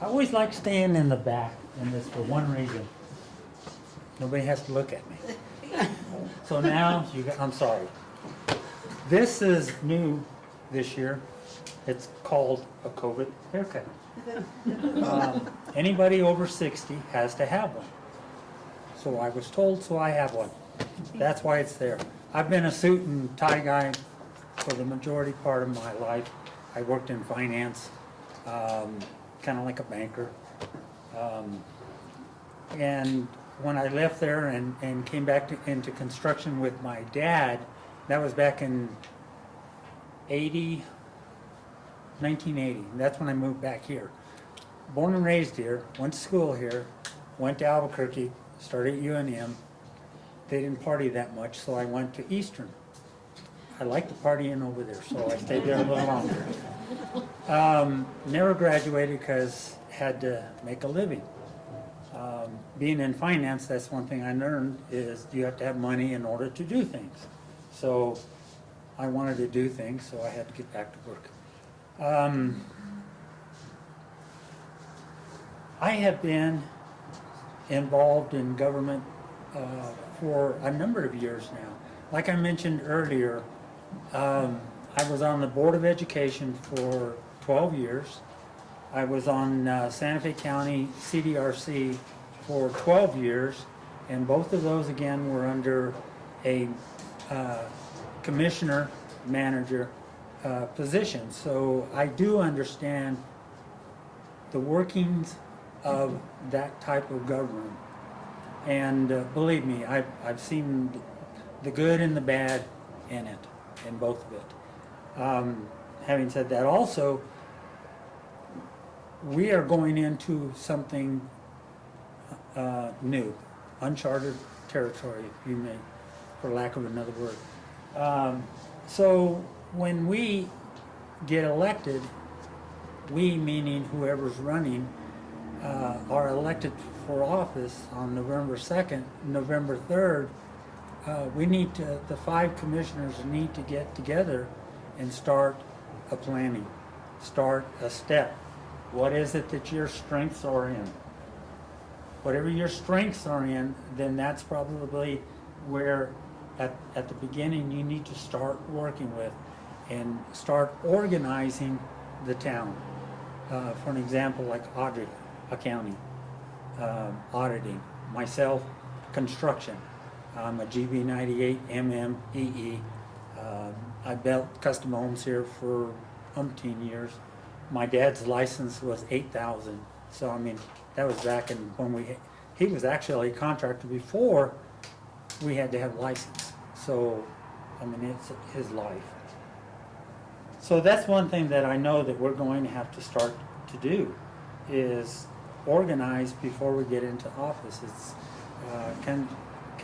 I always like staying in the back in this for one reason. Nobody has to look at me. So now, I'm sorry. This is new this year. It's called a COVID haircut. Anybody over 60 has to have one. So I was told, so I have one. That's why it's there. I've been a suit and tie guy for the majority part of my life. I worked in finance, kind of like a banker. And when I left there and came back into construction with my dad, that was back in 1980. That's when I moved back here. Born and raised here, went to school here, went to Albuquerque, started at UNM. They didn't party that much, so I went to Eastern. I liked the partying over there, so I stayed there a little longer. Never graduated because had to make a living. Being in finance, that's one thing I learned is you have to have money in order to do things. So I wanted to do things, so I had to get back to work. I have been involved in government for a number of years now. Like I mentioned earlier, I was on the Board of Education for 12 years. I was on Santa Fe County CDRC for 12 years, and both of those again were under a commissioner manager position. So I do understand the workings of that type of government. And believe me, I've seen the good and the bad in it, in both of it. Having said that, also, we are going into something new, uncharted territory, if you may, for lack of another word. So when we get elected, we meaning whoever's running, are elected for office on November 2nd, November 3rd, we need to, the 5 commissioners need to get together and start a planning, start a step. What is it that your strengths are in? Whatever your strengths are in, then that's probably where at the beginning you need to start working with and start organizing the town. For an example, like Audrey, accounting, auditing, myself, construction. I'm a GB98 MMEE. I built custom homes here for umpteen years. My dad's license was 8,000. So I mean, that was back in when he was actually a contractor before we had to have license. So, I mean, it's his life. So that's one thing that I know that we're going to have to start to do is organize before we get into office. It's kind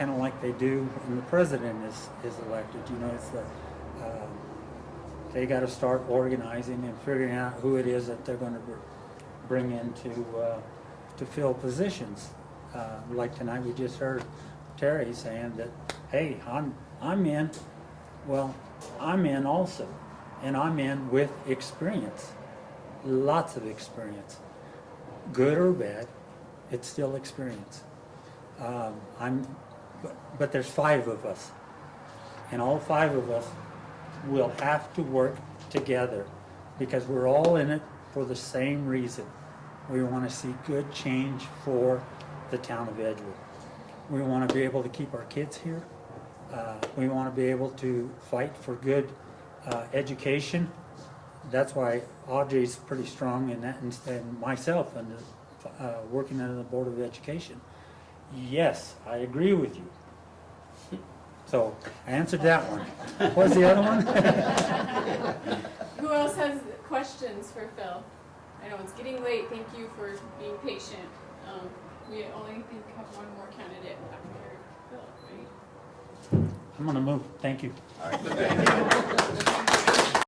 of like they do when the president is elected. You know, it's they got to start organizing and figuring out who it is that they're going to bring in to fill positions. Like tonight, we just heard Terry saying that, hey, I'm in. Well, I'm in also, and I'm in with experience, lots of experience, good or bad. It's still experience. But there's 5 of us, and all 5 of us will have to work together because we're all in it for the same reason. We want to see good change for the town of Edgewood. We want to be able to keep our kids here. We want to be able to fight for good education. That's why Audrey's pretty strong in that, and myself, and working under the Board of Education. Yes, I agree with you. So I answered that one. What was the other one? Who else has questions for Phil? I know it's getting late. Thank you for being patient. We only have one more candidate after Phil, right? I'm gonna move. Thank you. All right.